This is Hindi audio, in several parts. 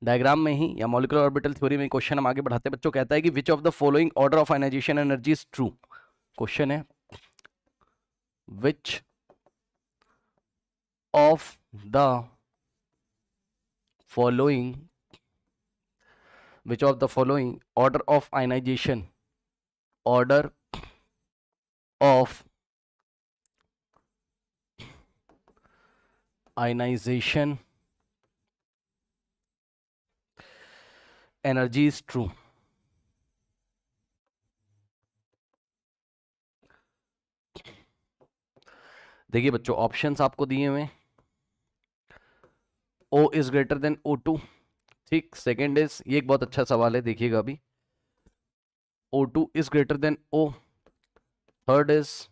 डायग्राम में ही या मॉलिक्यूलर ऑर्बिटल थ्योरी में क्वेश्चन हम आगे बढ़ाते हैं बच्चों। कहता है कि which of the following order of ionization energy is true. Question है which of the following order of ionization energy is true। देखिए बच्चों ऑप्शंस आपको दिए हुए हैं। O is greater than O2, ठीक। सेकेंड इज, ये एक बहुत अच्छा सवाल है, देखिएगा अभी, O2 is greater than O। Third is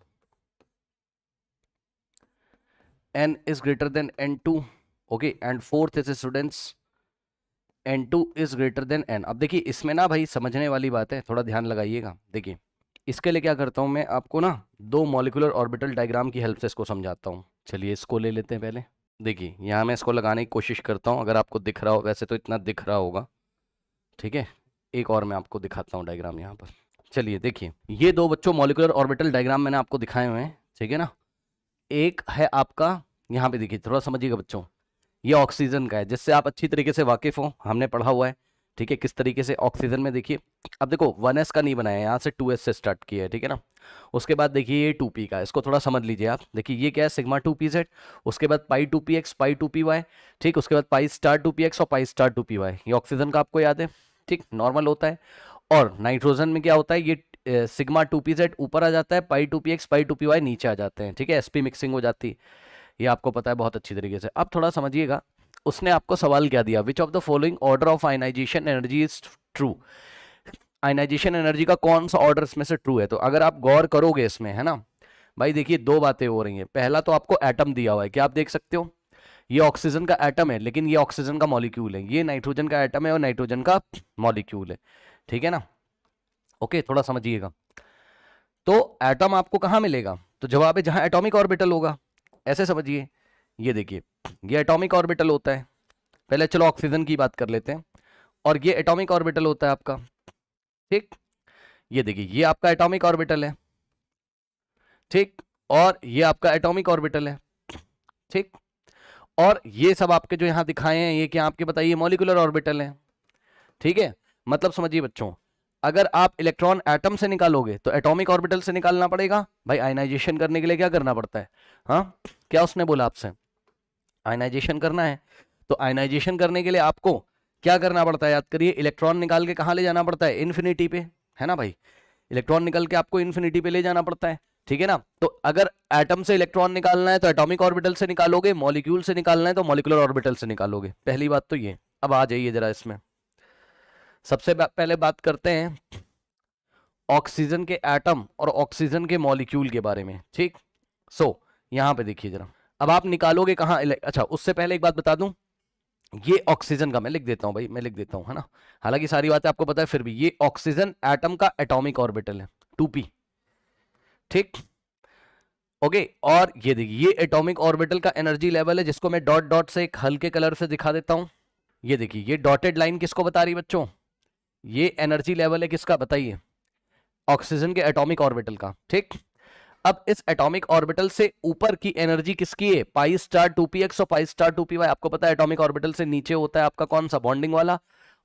N is greater than N2, okay. And fourth is students N2 is greater than N। अब देखिए इसमें ना भाई समझने वाली बात है, थोड़ा ध्यान लगाइएगा। देखिए इसके लिए क्या करता हूं मैं, आपको ना दो मॉलिक्यूलर ऑर्बिटल डायग्राम की हेल्प से इसको समझाता हूं। चलिए इसको ले लेते हैं पहले। देखिए यहाँ मैं इसको लगाने की कोशिश करता हूँ, अगर आपको दिख रहा हो, वैसे तो इतना दिख रहा होगा, ठीक है। एक और मैं आपको दिखाता हूँ डायग्राम यहाँ पर। चलिए देखिए ये दो बच्चों मॉलिक्यूलर ऑर्बिटल डायग्राम मैंने आपको दिखाए हुए हैं, ठीक है ना। एक है आपका, यहाँ पे देखिए थोड़ा समझिएगा बच्चों, ये ऑक्सीजन का है, जिससे आप अच्छी तरीके से वाकिफ हो, हमने पढ़ा हुआ है, ठीक है, किस तरीके से ऑक्सीजन में। देखिए अब देखो 1s का नहीं बनाया, यहाँ से 2s से स्टार्ट किया है, ठीक है ना। उसके बाद देखिए ये 2p का है, इसको थोड़ा समझ लीजिए आप। देखिए ये क्या है, सिग्मा 2pz, उसके बाद पाई 2px, पाई 2py, ठीक। उसके बाद पाई स्टार 2px और पाई स्टार 2py। ये ऑक्सीजन का आपको याद है, ठीक, नॉर्मल होता है। और नाइट्रोजन में क्या होता है, ये सिग्मा 2pz ऊपर आ जाता है, पाई 2px, पाई 2py नीचे आ जाते हैं, ठीक है, sp मिक्सिंग हो जाती है, ये आपको पता है बहुत अच्छी तरीके से। अब थोड़ा समझिएगा, उसने आपको सवाल क्या दिया, which of the following order of ionization energy is true. Ionization energy का कौन सा ऑर्डर इसमें से ट्रू है। तो अगर आप गौर करोगे इसमें, है ना भाई, देखिए दो बातें हो रही हैं। पहला तो आपको एटम दिया हुआ है, क्या आप देख सकते हो, ये ऑक्सीजन का एटम है, लेकिन ये ऑक्सीजन का मॉलिक्यूल है। ये नाइट्रोजन का एटम है और नाइट्रोजन का मॉलिक्यूल है, ठीक है ना। ओके, थोड़ा समझिएगा। तो एटम आपको कहां मिलेगा, तो जवाब है जहां एटॉमिक ऑर्बिटल होगा, ऐसे समझिए। ये देखिए ये एटॉमिक ऑर्बिटल होता है, पहले चलो ऑक्सीजन की बात कर लेते हैं, और ये एटॉमिक ऑर्बिटल होता है आपका, ठीक। ये देखिए ये आपका एटॉमिक ऑर्बिटल है, ठीक, और ये आपका एटॉमिक ऑर्बिटल है, ठीक। और ये सब आपके जो यहां दिखाए हैं, ये क्या आपके बताइए, मॉलिक्यूलर ऑर्बिटल है, ठीक है। मतलब समझिए बच्चों, अगर आप इलेक्ट्रॉन एटम से निकालोगे तो एटॉमिक ऑर्बिटल से निकालना पड़ेगा भाई। आयनाइजेशन करने के लिए क्या करना पड़ता है, हाँ क्या उसने बोला आपसे, आयनाइजेशन करना है, तो आयनाइजेशन करने के लिए आपको क्या करना पड़ता है, याद करिए, इलेक्ट्रॉन निकाल के कहाँ ले जाना पड़ता है, इन्फिनिटी पे, है ना भाई। इलेक्ट्रॉन निकल के आपको इन्फिनिटी पे ले जाना पड़ता है, ठीक है ना। तो अगर एटम से इलेक्ट्रॉन निकालना है तो एटॉमिक ऑर्बिटल से निकालोगे, मॉलिक्यूल से निकालना है तो मॉलिक्यूलर ऑर्बिटल से निकालोगे, पहली बात तो ये। अब आ जाइए जरा इसमें, सबसे पहले बात करते हैं ऑक्सीजन के एटम और ऑक्सीजन के मॉलिक्यूल के बारे में, ठीक। यहां पे देखिए जरा, अब आप निकालोगे कहां, अच्छा उससे पहले एक बात बता दूं, ये ऑक्सीजन का मैं लिख देता हूं भाई, मैं लिख देता हूं, है ना। हालांकि सारी बातें आपको पता है, फिर भी ये ऑक्सीजन एटम का एटॉमिक ऑर्बिटल है 2p, ठीक, ओके। और ये देखिए ये एटॉमिक ऑर्बिटल का एनर्जी लेवल है, जिसको मैं डॉट डॉट से एक हल्के कलर से दिखा देता हूं। ये देखिए ये डॉटेड लाइन किसको बता रही है बच्चों, ये एनर्जी लेवल है किसका, बताइए, ऑक्सीजन के एटॉमिक ऑर्बिटल का, ठीक। अब इस एटॉमिक ऑर्बिटल से ऊपर की एनर्जी किसकी है, पाई स्टार 2px और पाई स्टार 2py। आपको पता है एटॉमिक ऑर्बिटल से नीचे होता है आपका कौन सा, बॉन्डिंग वाला,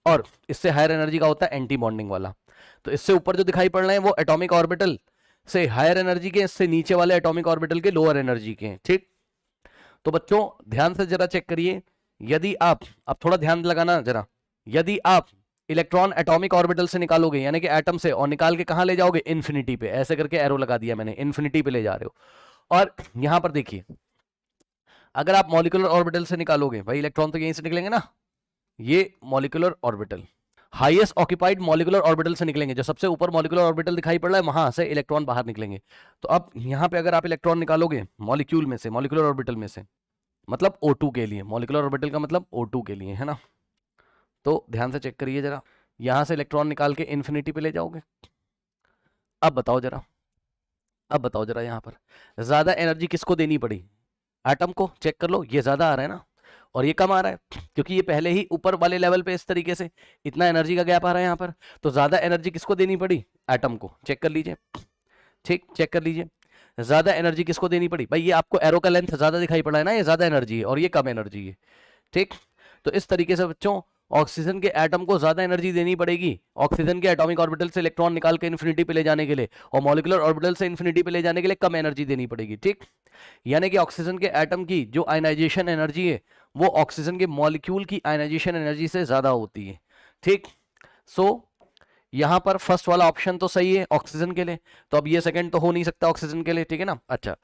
और इससे हायर एनर्जी का होता है एंटी बॉन्डिंग वाला। तो इससे ऊपर जो दिखाई पड़ रहे हैं वो एटॉमिक ऑर्बिटल से हायर एनर्जी के, इससे नीचे वाले एटॉमिक ऑर्बिटल के लोअर एनर्जी के, ठीक। तो बच्चों ध्यान से जरा चेक करिए, यदि आप, अब थोड़ा ध्यान लगाना जरा, यदि आप इलेक्ट्रॉन एटॉमिक ऑर्बिटल से निकालोगे, यानी कि एटम से, और निकाल के कहां ले जाओगे, इन्फिनिटी पे, ऐसे करके एरो लगा दिया मैंने, इन्फिनिटी पे ले जा रहे हो। और यहां पर देखिए अगर आप मॉलिक्यूलर ऑर्बिटल से निकालोगे, भाई इलेक्ट्रॉन तो यहीं से निकलेंगे ना, ये molecular orbital, highest occupied molecular orbital से निकलेंगे, जो सबसे ऊपर मॉलिक्यूलर ऑर्बिटल दिखाई पड़ रहा है वहां से इलेक्ट्रॉन बाहर निकलेंगे। तो अब यहां पे अगर आप इलेक्ट्रॉन निकालोगे मॉलिक्यूल में से, मॉलिक्यूलर ऑर्बिटल में से, मतलब O2 के लिए, मॉलिक्यूलर ऑर्बिटल का मतलब O2 के लिए, है ना। तो ध्यान से चेक करिए जरा, यहां से इलेक्ट्रॉन निकाल के इन्फिनिटी पे ले जाओगे। अब बताओ जरा, अब बताओ जरा, यहां पर ज्यादा एनर्जी किसको देनी पड़ी, एटम को, चेक कर लो, ये ज्यादा आ रहा है ना, और ये कम आ रहा है क्योंकि ये पहले ही ऊपर वाले लेवल पे इस तरीके से इतना एनर्जी का गैप आ रहा है यहाँ पर। तो ज्यादा एनर्जी किसको देनी पड़ी? एटम को। चेक कर लीजिए, ठीक, चेक कर लीजिए, ज्यादा एनर्जी किसको देनी पड़ी भाई? ये आपको एरो का लेंथ ज्यादा दिखाई पड़ा है ना, ये ज्यादा एनर्जी है और ये कम एनर्जी है, ठीक। तो इस तरीके से बच्चों ऑक्सीजन के एटम को ज्यादा एनर्जी देनी पड़ेगी ऑक्सीजन के एटॉमिक ऑर्बिटल से इलेक्ट्रॉन निकाल के इन्फिनिटी पे ले जाने के लिए, और मॉलिक्यूलर ऑर्बिटल से इन्फिनिटी पे ले जाने के लिए कम एनर्जी देनी पड़ेगी, ठीक। यानी कि ऑक्सीजन के एटम की जो आयनाइजेशन एनर्जी है वो ऑक्सीजन के मॉलिक्यूल की आयनाइजेशन एनर्जी से ज्यादा होती है, ठीक। सो यहां पर फर्स्ट वाला ऑप्शन तो सही है ऑक्सीजन के लिए, तो अब ये सेकंड तो हो नहीं सकता ऑक्सीजन के लिए, ठीक है ना। अच्छा,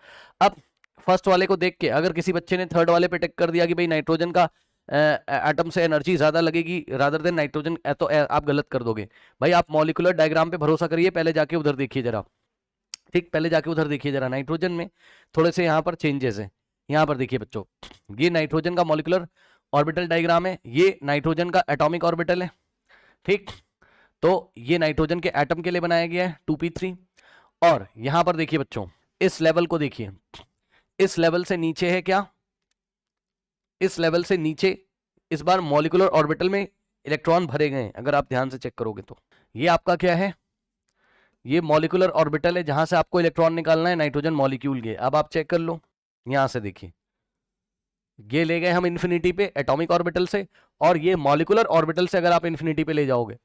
अब फर्स्ट वाले को देख के अगर किसी बच्चे ने थर्ड वाले पे टिक कर दिया कि भाई नाइट्रोजन का एटम से एनर्जी ज्यादा लगेगी रादर देन नाइट्रोजन, तो आप गलत कर दोगे भाई। आप मॉलिक्यूलर डायग्राम पे भरोसा करिए, पहले जाके उधर देखिए जरा, ठीक, पहले जाके उधर देखिए जरा। नाइट्रोजन में थोड़े से यहाँ पर चेंजेस है। यहाँ पर देखिए बच्चों, ये नाइट्रोजन का मॉलिक्यूलर ऑर्बिटल डायग्राम है, ये नाइट्रोजन का एटॉमिक ऑर्बिटल है, ठीक। तो ये नाइट्रोजन के एटम के लिए बनाया गया है 2p3। और यहां पर देखिए बच्चों, इस लेवल को देखिए, इस लेवल से नीचे है क्या? इस लेवल से नीचे इस बार मॉलिक्यूलर ऑर्बिटल में इलेक्ट्रॉन भरे गए हैं, अगर आप ध्यान से चेक करोगे तो ये आपका क्या है? ये मॉलिक्यूलर ऑर्बिटल है जहां से आपको इलेक्ट्रॉन निकालना है नाइट्रोजन मॉलिक्यूल के। अब आप चेक कर लो, यहां से देखिए, ये ले गए हम इन्फिनिटी पे एटॉमिक ऑर्बिटल से, और ये मॉलिक्यूलर ऑर्बिटल से अगर आप इन्फिनिटी पे ले जाओगे,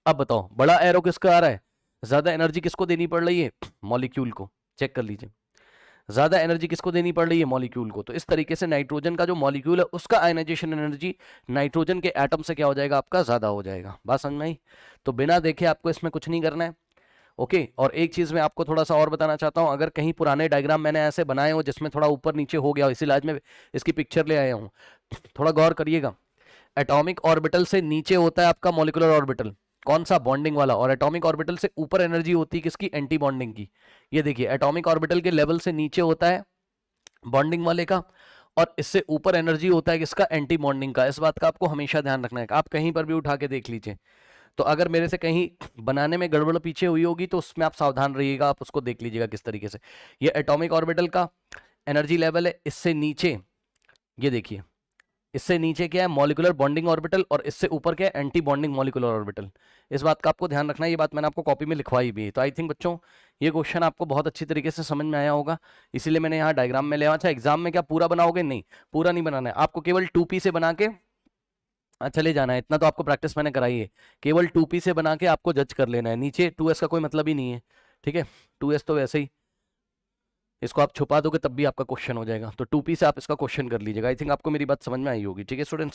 अब बताओ बड़ा एरो किसका आ रहा है? ज्यादा एनर्जी किसको देनी पड़ रही है? मॉलिक्यूल को। चेक कर लीजिए, ज्यादा एनर्जी किसको देनी पड़ रही है? मॉलिक्यूल को। तो इस तरीके से नाइट्रोजन का जो मॉलिक्यूल है उसका आयनाइजेशन एनर्जी नाइट्रोजन के एटम से क्या हो जाएगा? आपका ज्यादा हो जाएगा। बात समझ में आई? तो बिना देखे आपको इसमें कुछ नहीं करना है, ओके। और एक चीज मैं आपको थोड़ा सा और बताना चाहता हूं, अगर कहीं पुराने डायग्राम मैंने ऐसे बनाए हो जिसमें थोड़ा ऊपर नीचे हो गया हो, इसीलिए आज मैं इसकी पिक्चर ले आया हूं, थोड़ा गौर करिएगा। एटॉमिक ऑर्बिटल से नीचे होता है आपका मॉलिक्यूलर ऑर्बिटल, कौन सा? बॉन्डिंग वाला। और एटॉमिक ऑर्बिटल से ऊपर एनर्जी होती है किसकी? एंटी बॉन्डिंग की। ये देखिए, एटॉमिक ऑर्बिटल के लेवल से नीचे होता है बॉन्डिंग वाले का, और इससे ऊपर एनर्जी होता है किसका? एंटी बॉन्डिंग का। इस बात का आपको हमेशा ध्यान रखना है, आप कहीं पर भी उठा के देख लीजिए। तो अगर मेरे से कहीं बनाने में गड़बड़ पीछे हुई होगी तो उसमें आप सावधान रहिएगा, आप उसको देख लीजिएगा किस तरीके से। ये एटॉमिक ऑर्बिटल का एनर्जी लेवल है, इससे नीचे ये देखिए, इससे नीचे क्या है? मॉलिक्यूलर बॉन्डिंग ऑर्बिटल, और इससे ऊपर क्या है? Anti bonding molecular orbital. इस बात का आपको ध्यान रखना है, ये बात मैंने आपको कॉपी में लिखवाई भी है। तो आई थिंक बच्चों ये क्वेश्चन आपको बहुत अच्छी तरीके से समझ में आया होगा, इसीलिए मैंने यहाँ डायग्राम में ले आया। अच्छा, एग्जाम में क्या पूरा बनाओगे? नहीं, पूरा नहीं बनाना है आपको, केवल 2p से बना के चले जाना है। इतना तो आपको प्रैक्टिस मैंने कराई है, केवल 2p से बना के आपको जज कर लेना है, नीचे 2s का कोई मतलब ही नहीं है, ठीक है। 2s तो वैसे ही, इसको आप छुपा दोगे तब भी आपका क्वेश्चन हो जाएगा। तो 2p से आप इसका क्वेश्चन कर लीजिएगा। आई थिंक आपको मेरी बात समझ में आई होगी, ठीक है स्टूडेंट्स।